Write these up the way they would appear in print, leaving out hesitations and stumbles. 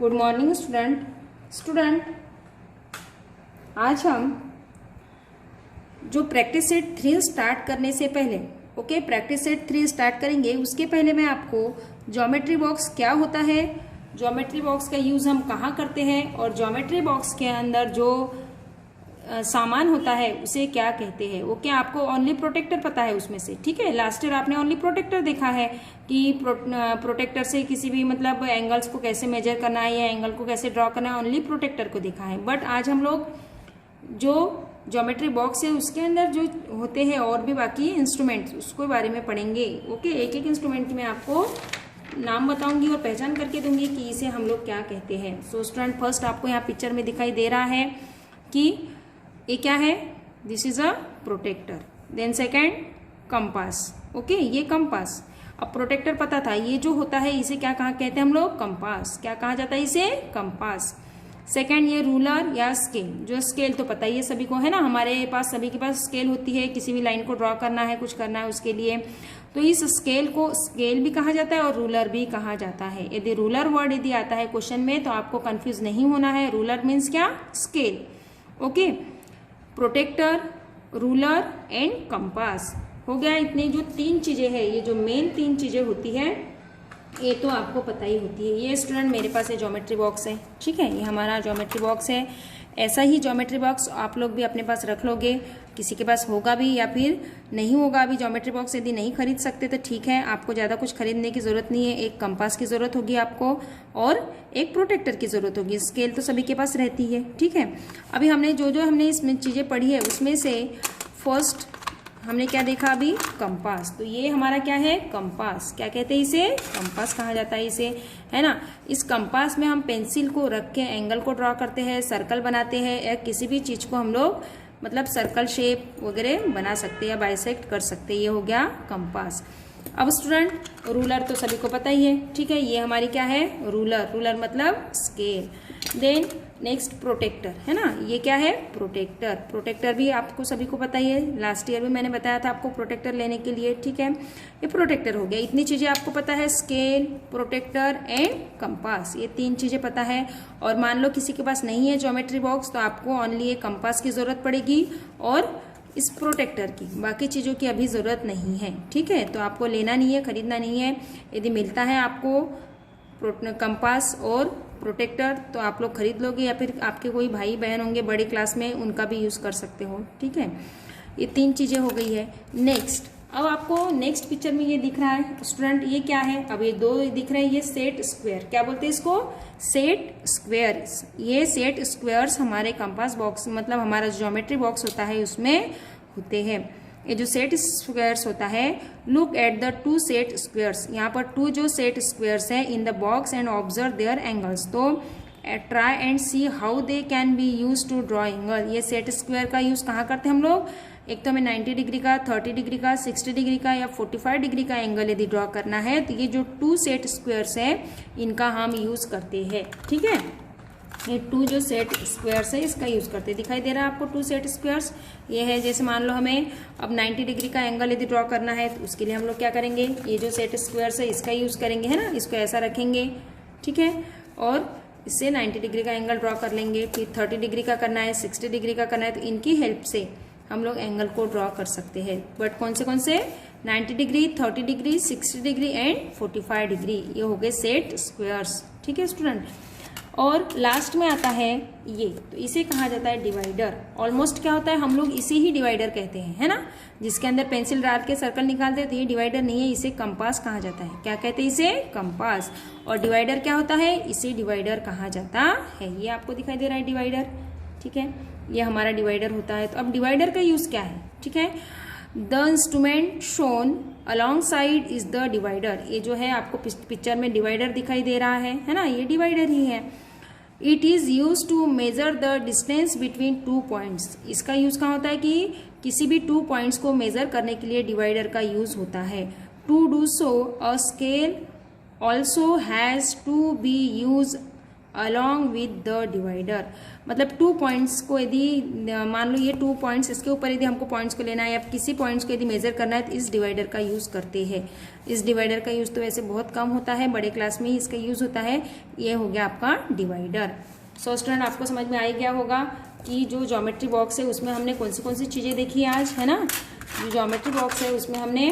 Good morning student आज हम जो प्रैक्टिस सेट 3 स्टार्ट करने से पहले प्रैक्टिस सेट 3 स्टार्ट करेंगे उसके पहले मैं आपको ज्योमेट्री बॉक्स क्या होता है, ज्योमेट्री बॉक्स का यूज हम कहाँ करते हैं और ज्योमेट्री बॉक्स के अंदर जो सामान होता है उसे क्या कहते हैं, वो क्या आपको ओनली प्रोटेक्टर पता है उसमें से। ठीक है, लास्ट ईयर आपने ओनली प्रोटेक्टर देखा है कि प्रोटेक्टर से किसी भी मतलब एंगल्स को कैसे मेजर करना है या एंगल को कैसे ड्रॉ करना है, ओनली प्रोटेक्टर को देखा है। बट आज हम लोग जो ज्योमेट्री बॉक्स है उसके अंदर जो होते हैं और भी बाकी इंस्ट्रूमेंट्स उसके बारे में पढ़ेंगे। ओके, एक एक इंस्ट्रूमेंट की मैं आपको नाम बताऊंगी और पहचान करके दूंगी कि इसे हम लोग क्या कहते हैं। सो स्टूडेंट, फर्स्ट आपको यहाँ पिक्चर में दिखाई दे रहा है कि ये क्या है, this is a protractor. Then second compass. Okay, ये कंपास। अब प्रोटेक्टर पता था, ये जो होता है इसे क्या कहा कहते हैं हम लोग, कंपास। क्या कहा जाता है इसे, कंपास। सेकेंड ये रूलर या स्केल। जो स्केल तो पता ही है सभी को, है ना, हमारे पास सभी के पास स्केल होती है, किसी भी लाइन को ड्रॉ करना है, कुछ करना है उसके लिए, तो इस स्केल को स्केल भी कहा जाता है और रूलर भी कहा जाता है। यदि रूलर वर्ड यदि आता है क्वेश्चन में तो आपको कंफ्यूज नहीं होना है, रूलर मीन्स क्या, scale. Okay, protractor, ruler and compass हो गया। इतनी जो 3 चीजें हैं, ये जो मेन 3 चीजें होती है ये तो आपको पता ही होती है। ये स्टूडेंट मेरे पास है ज्योमेट्री बॉक्स है, ठीक है, ये हमारा ज्योमेट्री बॉक्स है। ऐसा ही ज्योमेट्री बॉक्स आप लोग भी अपने पास रख लोगे, किसी के पास होगा भी या फिर नहीं होगा। अभी ज्योमेट्री बॉक्स यदि नहीं खरीद सकते तो ठीक है, आपको ज़्यादा कुछ खरीदने की ज़रूरत नहीं है। एक कंपास की ज़रूरत होगी आपको और एक प्रोटेक्टर की ज़रूरत होगी। स्केल तो सभी के पास रहती है, ठीक है। अभी हमने जो हमने इसमें चीज़ें पढ़ी है उसमें से फर्स्ट हमने क्या देखा अभी, कंपास। तो ये हमारा क्या है, कंपास। क्या कहते हैं इसे, कंपास कहा जाता है इसे, है ना। इस कंपास में हम पेंसिल को रख के एंगल को ड्रॉ करते हैं, सर्कल बनाते हैं, या किसी भी चीज को हम लोग मतलब सर्कल शेप वगैरह बना सकते हैं या बाइसेक्ट कर सकते हैं। ये हो गया कंपास। अब स्टूडेंट, रूलर तो सभी को पता ही है, ठीक है, ये हमारी क्या है, रूलर। रूलर मतलब स्केल। देन नेक्स्ट प्रोटेक्टर, है ना, ये क्या है, प्रोटेक्टर। प्रोटेक्टर भी आपको सभी को पता ही है, लास्ट ईयर भी मैंने बताया था आपको प्रोटेक्टर लेने के लिए, ठीक है। ये प्रोटेक्टर हो गया। इतनी चीजें आपको पता है, स्केल, प्रोटेक्टर एंड कंपास, ये 3 चीजें पता है। और मान लो किसी के पास नहीं है ज्योमेट्री बॉक्स तो आपको ओनली एक कंपास की जरूरत पड़ेगी और इस प्रोटेक्टर की, बाकी चीज़ों की अभी ज़रूरत नहीं है, ठीक है। तो आपको लेना नहीं है, खरीदना नहीं है। यदि मिलता है आपको कंपास और प्रोटेक्टर तो आप लोग खरीद लोगे, या फिर आपके कोई भाई बहन होंगे बड़ी क्लास में, उनका भी यूज़ कर सकते हो, ठीक है। ये 3 चीज़ें हो गई है। नेक्स्ट, अब आपको नेक्स्ट पिक्चर में ये दिख रहा है स्टूडेंट, ये क्या है, अब ये 2 दिख रहे हैं, ये सेट स्क्वायर। क्या बोलते हैं इसको, सेट स्क्वायर। ये सेट स्क्वायर्स हमारे कंपास बॉक्स मतलब हमारा ज्योमेट्री बॉक्स होता है उसमें होते हैं। ये जो सेट स्क्वायर्स होता है, look at the 2 set squares. यहाँ पर 2 जो सेट स्क्वायर्स है in the box and observe their angles. तो try and see how they can be use to draw angle. ये सेट स्क्वायर का यूज कहाँ करते हैं हम लोग, एक तो हमें 90 डिग्री का, 30 डिग्री का, 60 डिग्री का या 45 डिग्री का एंगल यदि ड्रॉ करना है तो ये जो 2 सेट स्क्वायर्स है इनका हम यूज करते हैं, ठीक है। ये 2 जो सेट स्क्वायर्स है इसका यूज करते हैं। दिखाई दे रहा है आपको 2 सेट स्क्वायर्स, ये है। जैसे मान लो हमें अब 90 डिग्री का एंगल यदि ड्रॉ करना है तो उसके लिए हम लोग क्या करेंगे, ये जो सेट स्क्वायर्स है इसका यूज करेंगे, है ना। इसको ऐसा रखेंगे, ठीक है, और इससे 90 डिग्री का एंगल ड्रॉ कर लेंगे। फिर 30 डिग्री का करना है, 60 डिग्री का करना है, तो इनकी हेल्प से हम लोग एंगल को ड्रॉ कर सकते हैं। बट कौन से 90 degree, 30 degree, 60 degree and 45 degree, ये हो गए सेट स्क्वायर्स, ठीक है स्टूडेंट। और लास्ट में आता है ये, तो इसे कहा जाता है डिवाइडर। ऑलमोस्ट क्या होता है, हम लोग इसे ही डिवाइडर कहते हैं, है ना, जिसके अंदर पेंसिल डाल के सर्कल निकालते हैं, तो ये डिवाइडर नहीं है, इसे कंपास कहा जाता है। क्या कहते हैं इसे, कंपास। और डिवाइडर क्या होता है, इसे डिवाइडर कहा जाता है। ये आपको दिखाई दे रहा है डिवाइडर, ठीक है, ये हमारा डिवाइडर होता है। तो अब डिवाइडर का यूज क्या है, ठीक है, the instrument shown along side is the divider. ये जो है आपको पिक्चर में डिवाइडर दिखाई दे रहा है ना, ये डिवाइडर ही है। It is use to measure the distance between 2 points. इसका यूज कहाँ होता है कि किसी भी 2 पॉइंट्स को मेजर करने के लिए डिवाइडर का यूज होता है। To do so a scale also has to be use along with the divider। मतलब 2 पॉइंट्स को यदि मान लो ये 2 पॉइंट्स, इसके ऊपर यदि हमको पॉइंट्स को लेना है या किसी पॉइंट्स को यदि मेजर करना है तो इस डिवाइडर का यूज़ करते हैं। इस डिवाइडर का यूज़ तो वैसे बहुत कम होता है, बड़े क्लास में ही इसका यूज़ होता है। ये हो गया आपका डिवाइडर। सो स्टूडेंट आपको समझ में आ ही गया होगा कि जो ज्योमेट्री बॉक्स है उसमें हमने कौन सी चीज़ें देखी आज, है ना। जो ज्योमेट्री बॉक्स है उसमें हमने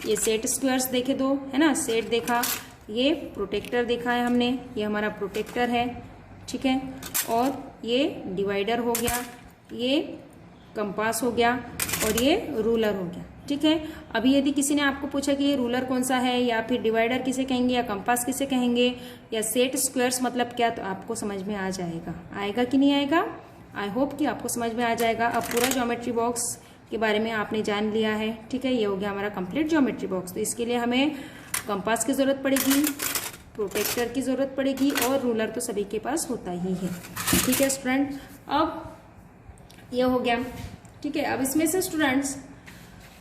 ये सेट स्क्वायर्स देखे 2, है ना, सेट देखा, ये प्रोटेक्टर देखा है हमने, ये हमारा प्रोटेक्टर है, ठीक है, और ये डिवाइडर हो गया, ये कंपास हो गया और ये रूलर हो गया, ठीक है। अभी यदि किसी ने आपको पूछा कि ये रूलर कौन सा है या फिर डिवाइडर किसे कहेंगे या कंपास किसे कहेंगे या सेट स्क्वायर्स मतलब क्या, तो आपको समझ में आ जाएगा। आएगा कि नहीं आएगा? आई होप कि आपको समझ में आ जाएगा। अब पूरा ज्योमेट्री बॉक्स के बारे में आपने जान लिया है, ठीक है। ये हो गया हमारा कंप्लीट ज्योमेट्री बॉक्स। तो इसके लिए हमें कंपास की ज़रूरत पड़ेगी, प्रोटेक्टर की ज़रूरत पड़ेगी और रूलर तो सभी के पास होता ही है, ठीक है स्टूडेंट। अब ये हो गया, ठीक है। अब इसमें से स्टूडेंट्स,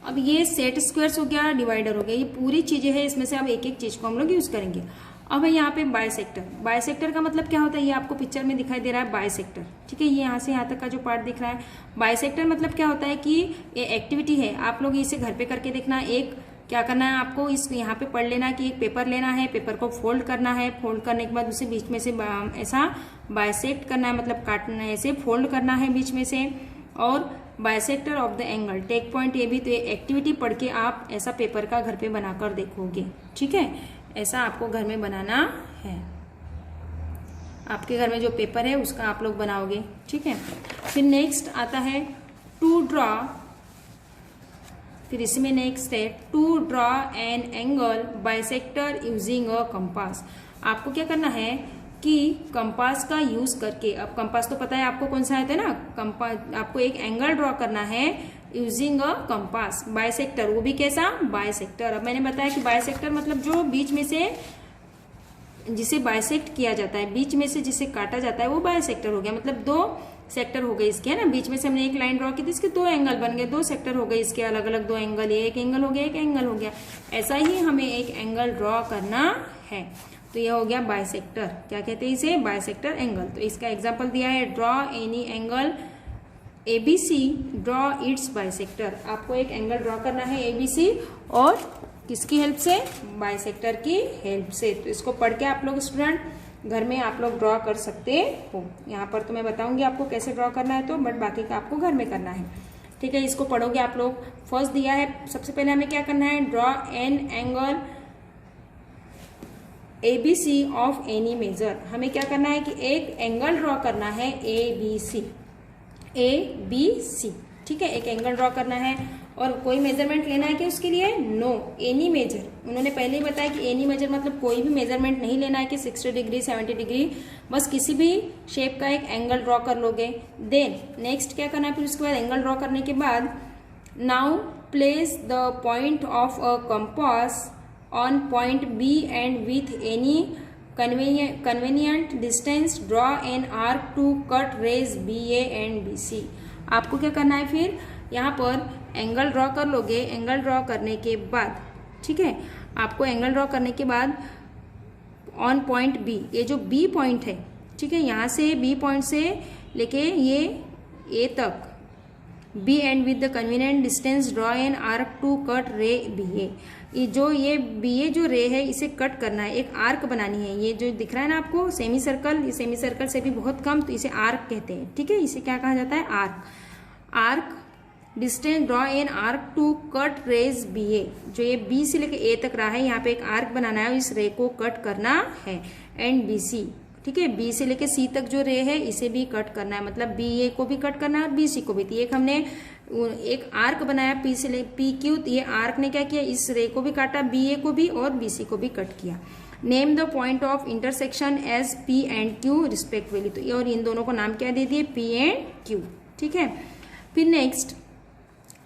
अब ये सेट स्क्वायर्स हो गया, डिवाइडर हो गया, ये पूरी चीज़ें हैं, इसमें से अब एक एक चीज़ को हम लोग यूज़ करेंगे। अब है यहाँ पे बाइसेक्टर। बाइसेक्टर का मतलब क्या होता है, ये आपको पिक्चर में दिखाई दे रहा है बाइसेक्टर, ठीक है। ये यहाँ से यहाँ तक का जो पार्ट दिख रहा है, बाइसेक्टर मतलब क्या होता है कि ये एक्टिविटी है, आप लोग इसे घर पे करके देखना। एक क्या करना है आपको, इस यहाँ पे पढ़ लेना कि एक पेपर लेना है, पेपर को फोल्ड करना है, फोल्ड करने के बाद उसे बीच में से ऐसा बाइसेक्ट करना है, मतलब काटना है, ऐसे फोल्ड करना है बीच में से। और bisector of the angle, take point ये भी, तो ये एक्टिविटी पढ़ के आप ऐसा पेपर का घर पे बनाकर देखोगे, ठीक है। ऐसा आपको घर में बनाना है, आपके घर में जो पेपर है उसका आप लोग बनाओगे, ठीक है। फिर नेक्स्ट आता है टू ड्रॉ, फिर इसमें नेक्स्ट है to draw an angle bisector using a compass. आपको क्या करना है कि कंपास का यूज करके, अब कंपास तो पता है आपको कौन सा है ना, कंपास, आपको एक एंगल ड्रॉ करना है यूजिंग अ कंपास। बाइसेक्टर, वो भी कैसा, बाइसेक्टर। अब मैंने बताया कि बाइसेक्टर मतलब जो बीच में से जिसे बाइसेक्ट किया जाता है, बीच में से जिसे काटा जाता है, वो बाइसेक्टर हो गया। मतलब 2 सेक्टर हो गए इसके, है ना। बीच में से हमने एक लाइन ड्रॉ की थी, इसके 2 एंगल बन गए, 2 सेक्टर हो गए इसके, अलग अलग 2 एंगल, ये एक एंगल हो गया, एक एंगल हो गया। ऐसा ही हमें एक एंगल ड्रॉ करना है, तो यह हो गया बाइसेक्टर। क्या कहते हैं इसे, बाइसेक्टर एंगल। तो इसका एग्जाम्पल दिया है, draw any angle ABC, draw it's bisector. आपको एक एंगल ड्रॉ करना है ABC, और किसकी हेल्प से, बाइसेक्टर की हेल्प से। तो इसको पढ़ के आप लोग स्टूडेंट घर में आप लोग ड्रॉ कर सकते हो। यहाँ पर तो मैं बताऊंगी आपको कैसे ड्रॉ करना है, तो बट बाकी का आपको घर में करना है, ठीक है। इसको पढ़ोगे आप लोग। फर्स्ट दिया है, सबसे पहले हमें क्या करना है, draw an angle ABC of any measure. हमें क्या करना है कि एक एंगल ड्रॉ करना है ABC, ठीक है, एक एंगल ड्रॉ करना है। और कोई मेजरमेंट लेना है कि उसके लिए, नो, एनी मेजर। उन्होंने पहले ही बताया कि एनी मेजर मतलब कोई भी मेजरमेंट नहीं लेना है कि 60 डिग्री 70 डिग्री, बस किसी भी शेप का एक एंगल ड्रॉ कर लोगे। देन नेक्स्ट क्या करना है, फिर उसके बाद एंगल ड्रॉ करने के बाद, now place the point of a compass on point B and with any convenient distance, draw an arc to cut rays BA and BC। आपको क्या करना है, फिर यहाँ पर एंगल ड्रॉ कर लोगे। एंगल ड्रॉ करने के बाद, ठीक है, आपको एंगल ड्रॉ करने के बाद ऑन पॉइंट B, ये जो B पॉइंट है, ठीक है, यहाँ से B पॉइंट से लेके ये A तक, B and with the convenient distance draw an arc to cut ray BA। ये BA जो रे है इसे कट करना है, एक आर्क बनानी है। ये जो दिख रहा है ना आपको सेमी सर्कल, ये सेमी सर्कल से भी बहुत कम, तो इसे आर्क कहते हैं, ठीक है। इसे क्या कहा जाता है, arc distance draw an arc to cut rays BA। जो ये B से लेके A तक रहा है, यहाँ पे एक आर्क बनाना है, इस रे को कट करना है। एंड BC, ठीक है, B से लेके C तक जो रे है इसे भी कट करना है, मतलब BA को भी कट करना है और BC को भी। तो एक हमने एक आर्क बनाया P से ले PQ, तो ये आर्क ने क्या किया, इस रे को भी काटा, BA को भी और BC को भी कट किया। Name the point of intersection as P and Q respectively. तो ये और इन दोनों को नाम क्या दे दिए, P एंड Q, ठीक है। फिर नेक्स्ट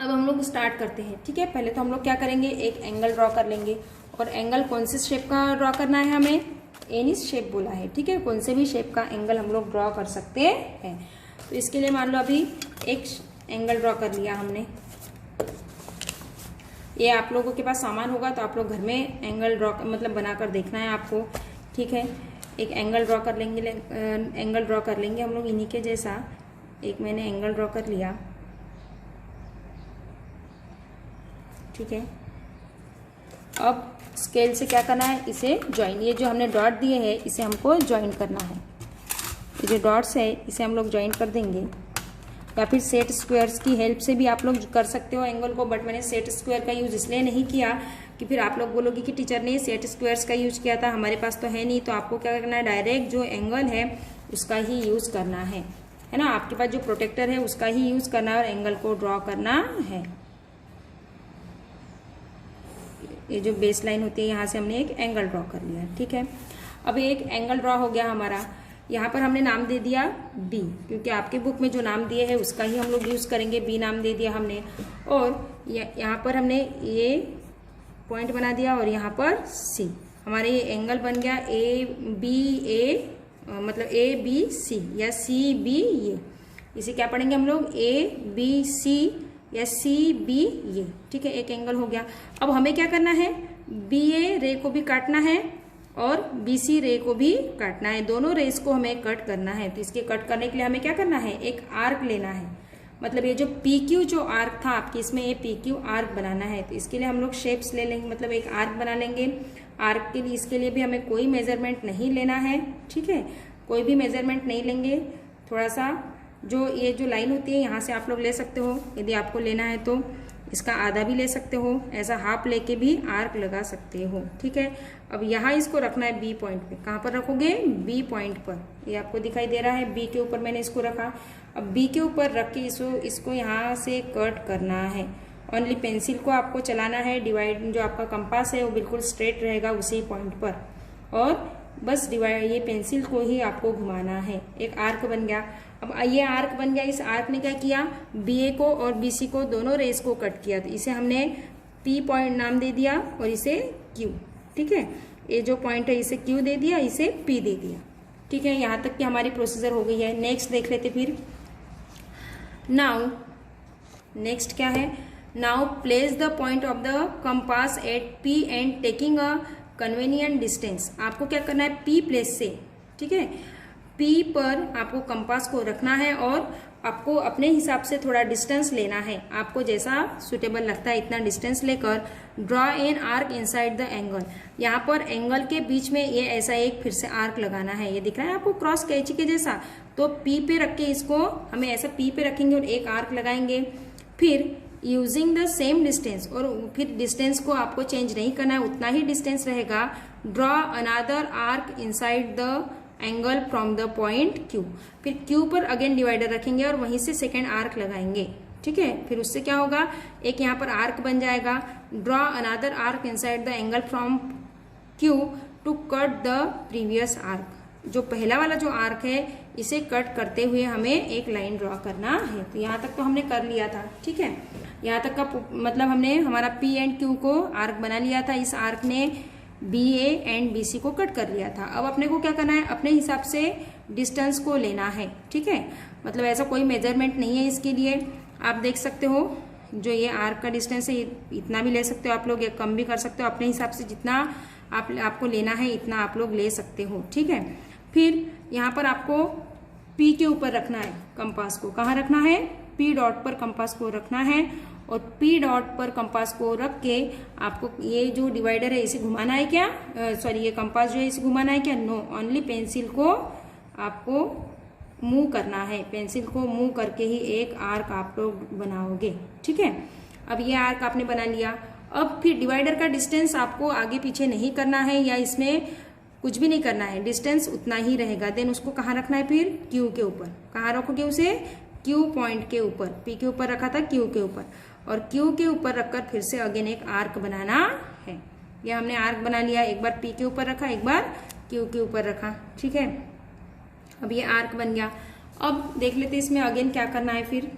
अब हम लोग स्टार्ट करते हैं, ठीक है। पहले तो हम लोग क्या करेंगे, एक एंगल ड्रॉ कर लेंगे। और एंगल कौन से शेप का ड्रॉ करना है, हमें एनी शेप बोला है, ठीक है। कौन से भी शेप का एंगल हम लोग ड्रॉ कर सकते हैं। तो इसके लिए मान लो अभी एक एंगल ड्रॉ कर लिया हमने। ये आप लोगों के पास सामान होगा तो आप लोग घर में एंगल ड्रॉ मतलब बनाकर देखना है आपको, ठीक है। एक एंगल ड्रॉ कर लेंगे, एंगल ड्रॉ कर लेंगे हम लोग इन्हीं के जैसा। एक मैंने एंगल ड्रॉ कर लिया, ठीक है। अब स्केल से क्या करना है, इसे ज्वाइन, ये जो हमने डॉट दिए हैं इसे हमको ज्वाइन करना है। ये जो डॉट्स है इसे हम लोग ज्वाइन कर देंगे, या फिर सेट स्क्वायर्स की हेल्प से भी आप लोग कर सकते हो एंगल को, बट मैंने सेट स्क्वायर का यूज इसलिए नहीं किया कि फिर आप लोग बोलोगे कि टीचर ने सेट स्क्वायर्स का यूज किया था, हमारे पास तो है नहीं। तो आपको क्या करना है, डायरेक्ट जो एंगल है उसका ही यूज करना है ना। आपके पास जो प्रोटेक्टर है उसका ही यूज करना है और एंगल को ड्रॉ करना है। ये जो बेस लाइन होती है यहाँ से हमने एक एंगल ड्रॉ कर लिया, ठीक है। अब एक एंगल ड्रॉ हो गया हमारा। यहाँ पर हमने नाम दे दिया बी, क्योंकि आपके बुक में जो नाम दिए है उसका ही हम लोग यूज करेंगे। बी नाम दे दिया हमने, और यहाँ पर हमने ये पॉइंट बना दिया और यहाँ पर सी। हमारे ये एंगल बन गया ए बी ए, मतलब ए बी सी या सी बी ये। इसे क्या पढ़ेंगे हम लोग, ए बी सी या सी बी ये, ठीक है। एक एंगल हो गया। अब हमें क्या करना है, बी ए रे को भी काटना है और बी सी रे को भी काटना है। दोनों रेस को हमें कट करना है। तो इसके कट करने के लिए हमें क्या करना है, एक आर्क लेना है। मतलब ये जो पी क्यू जो आर्क था आपकी, इसमें ये पी क्यू आर्क बनाना है। तो इसके लिए हम लोग शेप्स ले लेंगे, मतलब एक आर्क बना लेंगे। आर्क के लिए, इसके लिए भी हमें कोई मेजरमेंट नहीं लेना है, ठीक है। कोई भी मेजरमेंट नहीं लेंगे। थोड़ा सा जो ये जो लाइन होती है यहाँ से आप लोग ले सकते हो, यदि आपको लेना है तो इसका आधा भी ले सकते हो, ऐसा हाफ लेके भी आर्क लगा सकते हो, ठीक है। अब यहाँ इसको रखना है बी पॉइंट पे। कहाँ पर रखोगे, बी पॉइंट पर। ये आपको दिखाई दे रहा है, बी के ऊपर मैंने इसको रखा। अब बी के ऊपर रख के इसको यहाँ से कट करना है। ओनली पेंसिल को आपको चलाना है, डिवाइड जो आपका कंपास है वो बिल्कुल स्ट्रेट रहेगा उसी पॉइंट पर, और बस डिवाइड, ये पेंसिल को ही आपको घुमाना है। एक आर्क बन गया। अब ये आर्क बन गया। इस आर्क ने क्या किया, बी ए को और बी सी को, दोनों रेस को कट किया। तो इसे हमने पी पॉइंट नाम दे दिया और इसे क्यू, ठीक है। ये जो पॉइंट है इसे क्यू दे दिया, इसे पी दे दिया, ठीक है। यहाँ तक की हमारी प्रोसीजर हो गई है। नेक्स्ट देख लेते फिर। नाउ नेक्स्ट क्या है, now place the point of the compass at P and taking a convenient distance. आपको क्या करना है, पी प्लेस से, ठीक है, पी पर आपको कंपास को रखना है और आपको अपने हिसाब से थोड़ा डिस्टेंस लेना है। आपको जैसा सुटेबल लगता है इतना डिस्टेंस लेकर draw an arc inside the angle. यहाँ पर एंगल के बीच में ये ऐसा एक फिर से आर्क लगाना है। ये दिख रहा है आपको क्रॉस कैंची के जैसा। तो पी पे रख के इसको हमें ऐसा पी पे रखेंगे और एक आर्क लगाएंगे। फिर यूजिंग द सेम डिस्टेंस, और फिर डिस्टेंस को आपको चेंज नहीं करना है, उतना ही डिस्टेंस रहेगा। Draw another arc inside the angle from the point Q. फिर क्यू पर अगेन डिवाइडर रखेंगे और वहीं से सेकेंड आर्क लगाएंगे, ठीक है। फिर उससे क्या होगा, एक यहाँ पर आर्क बन जाएगा। Draw another arc inside the angle from Q to cut the previous arc. जो पहला वाला जो आर्क है इसे कट करते हुए हमें एक लाइन ड्रॉ करना है। तो यहाँ तक तो हमने कर लिया था, ठीक है। यहाँ तक का मतलब हमने हमारा पी एंड क्यू को आर्क बना लिया था। इस आर्क ने B A and B C को कट कर लिया था। अब अपने को क्या करना है, अपने हिसाब से डिस्टेंस को लेना है, ठीक है। मतलब ऐसा कोई मेजरमेंट नहीं है इसके लिए। आप देख सकते हो जो ये आर्क का डिस्टेंस है इतना भी ले सकते हो आप लोग, या कम भी कर सकते हो। अपने हिसाब से जितना आपको लेना है इतना आप लोग ले सकते हो, ठीक है। फिर यहाँ पर आपको पी के ऊपर रखना है कंपास को। कहाँ रखना है, पी डॉट पर कंपास को रखना है। और पी डॉट पर कंपास को रख के आपको ये जो डिवाइडर है इसे घुमाना है क्या, सॉरी ये कंपास जो है इसे घुमाना है क्या, नो। ओनली पेंसिल को आपको मूव करना है। पेंसिल को मूव करके ही एक आर्क आप लोग बनाओगे, ठीक है। अब ये आर्क आपने बना लिया। अब फिर डिवाइडर का डिस्टेंस आपको आगे पीछे नहीं करना है, या इसमें कुछ भी नहीं करना है, डिस्टेंस उतना ही रहेगा। देन उसको कहाँ रखना है, फिर क्यू के ऊपर। कहाँ रखोगे उसे, क्यू पॉइंट के ऊपर। पी के ऊपर रखा था, क्यू के ऊपर, और क्यू के ऊपर रखकर फिर से अगेन एक आर्क बनाना है। ये हमने आर्क बना लिया। एक बार पी के ऊपर रखा, एक बार क्यू के ऊपर रखा, ठीक है। अब ये आर्क बन गया। अब देख लेते इसमें अगेन क्या करना है। फिर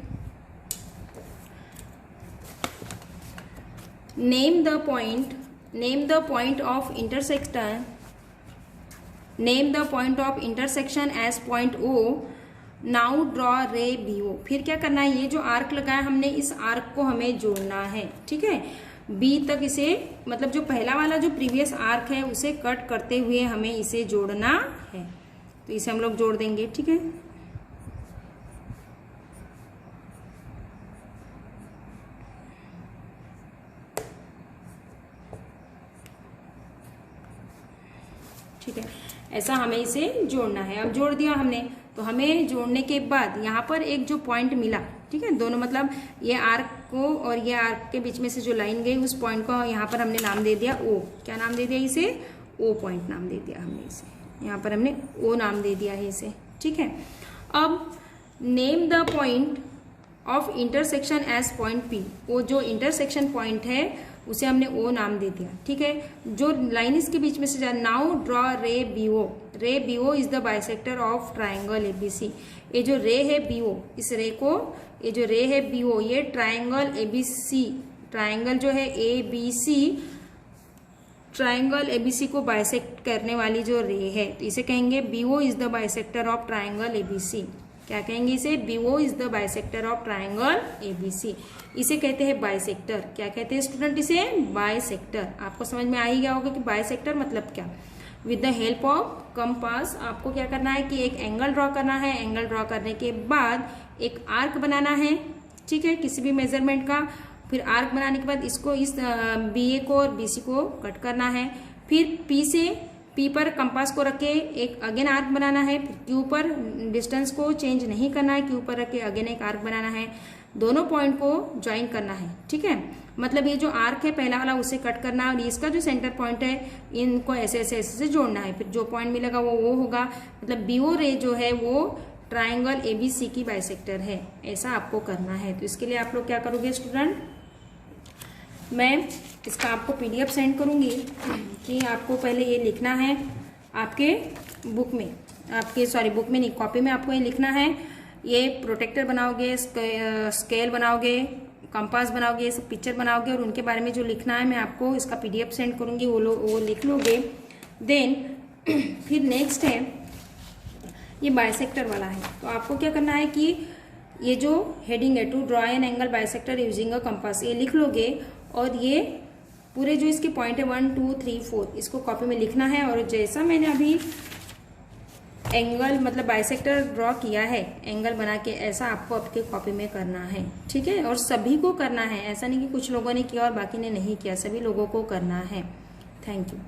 name the point of intersection, name the point of intersection as point O. Now draw ray B O. फिर क्या करना है, ये जो आर्क लगाया हमने इस आर्क को हमें जोड़ना है, ठीक है। बी तक इसे, मतलब जो पहला वाला जो प्रीवियस आर्क है उसे कट करते हुए हमें इसे जोड़ना है। तो इसे हम लोग जोड़ देंगे, ठीक है। ठीक है, ऐसा हमें इसे जोड़ना है। अब जोड़ दिया हमने, तो हमें जोड़ने के बाद यहाँ पर एक जो पॉइंट मिला, ठीक है, दोनों मतलब ये आर्क को और ये आर्क के बीच में से जो लाइन गई उस पॉइंट को यहाँ पर हमने नाम दे दिया ओ। क्या नाम दे दिया इसे? ओ पॉइंट नाम दे दिया हमने इसे, यहाँ पर हमने ओ नाम दे दिया है इसे, ठीक है। अब name the point of intersection as point P. वो जो इंटरसेक्शन पॉइंट है उसे हमने ओ नाम दे दिया, ठीक है। जो लाइन इसके बीच में से जा, now draw ray B O. Ray B O is the bisector of triangle ABC. ये जो रे है बी ओ, इस रे को, ये जो रे है बी ओ, ये ट्राइंगल एबीसी, ट्राइंगल जो है A B C, triangle ABC को बाइसेक्ट करने वाली जो रे है, तो इसे कहेंगे B O is the bisector of triangle ABC. क्या कहेंगे इसे? BO is the bisector of triangle ABC. इसे कहते हैं बाइसेक्टर। क्या कहते हैं स्टूडेंट? इसे बाइसेक्टर। आपको समझ में आ ही गया होगा कि बाइसेक्टर मतलब क्या। With the help of compass आपको क्या करना है कि एक एंगल ड्रॉ करना है। एंगल ड्रॉ करने के बाद एक आर्क बनाना है, ठीक है, किसी भी मेजरमेंट का। फिर आर्क बनाने के बाद इसको, इस बीए को और बीसी को कट करना है। फिर पी पर कंपास को रख के एक अगेन आर्क बनाना है। फिर क्यू पर डिस्टेंस को चेंज नहीं करना है, क्यू पर रख के अगेन एक आर्क बनाना है। दोनों पॉइंट को ज्वाइन करना है, ठीक है। मतलब ये जो आर्क है पहला वाला उसे कट करना है और इसका जो सेंटर पॉइंट है इनको ऐसे ऐसे ऐसे से जोड़ना है। फिर जो पॉइंट मिलेगा वो होगा, मतलब बीओ रे जो है वो ट्राइंगल एबीसी की बाइसेक्टर है। ऐसा आपको करना है। तो इसके लिए आप लोग क्या करोगे स्टूडेंट, मैं इसका आपको पीडीएफ सेंड करूंगी कि आपको पहले ये लिखना है आपके बुक में, आपके सॉरी बुक में नहीं, कॉपी में आपको ये लिखना है। ये प्रोटेक्टर बनाओगे, स्केल बनाओगे, कंपास बनाओगे, ये सब पिक्चर बनाओगे और उनके बारे में जो लिखना है मैं आपको इसका पीडीएफ सेंड करूंगी, वो लिख लोगे। देन फिर नेक्स्ट है ये बाइसेक्टर वाला है। तो आपको क्या करना है कि ये जो हेडिंग है, to draw an angle bisector using a compass, ये लिख लोगे। और ये पूरे जो इसके पॉइंट है 1 2 3 4 इसको कॉपी में लिखना है। और जैसा मैंने अभी एंगल मतलब बाइसेक्टर ड्रॉ किया है एंगल बना के, ऐसा आपको आपके कॉपी में करना है, ठीक है। और सभी को करना है, ऐसा नहीं कि कुछ लोगों ने किया और बाकी ने नहीं किया, सभी लोगों को करना है। Thank you.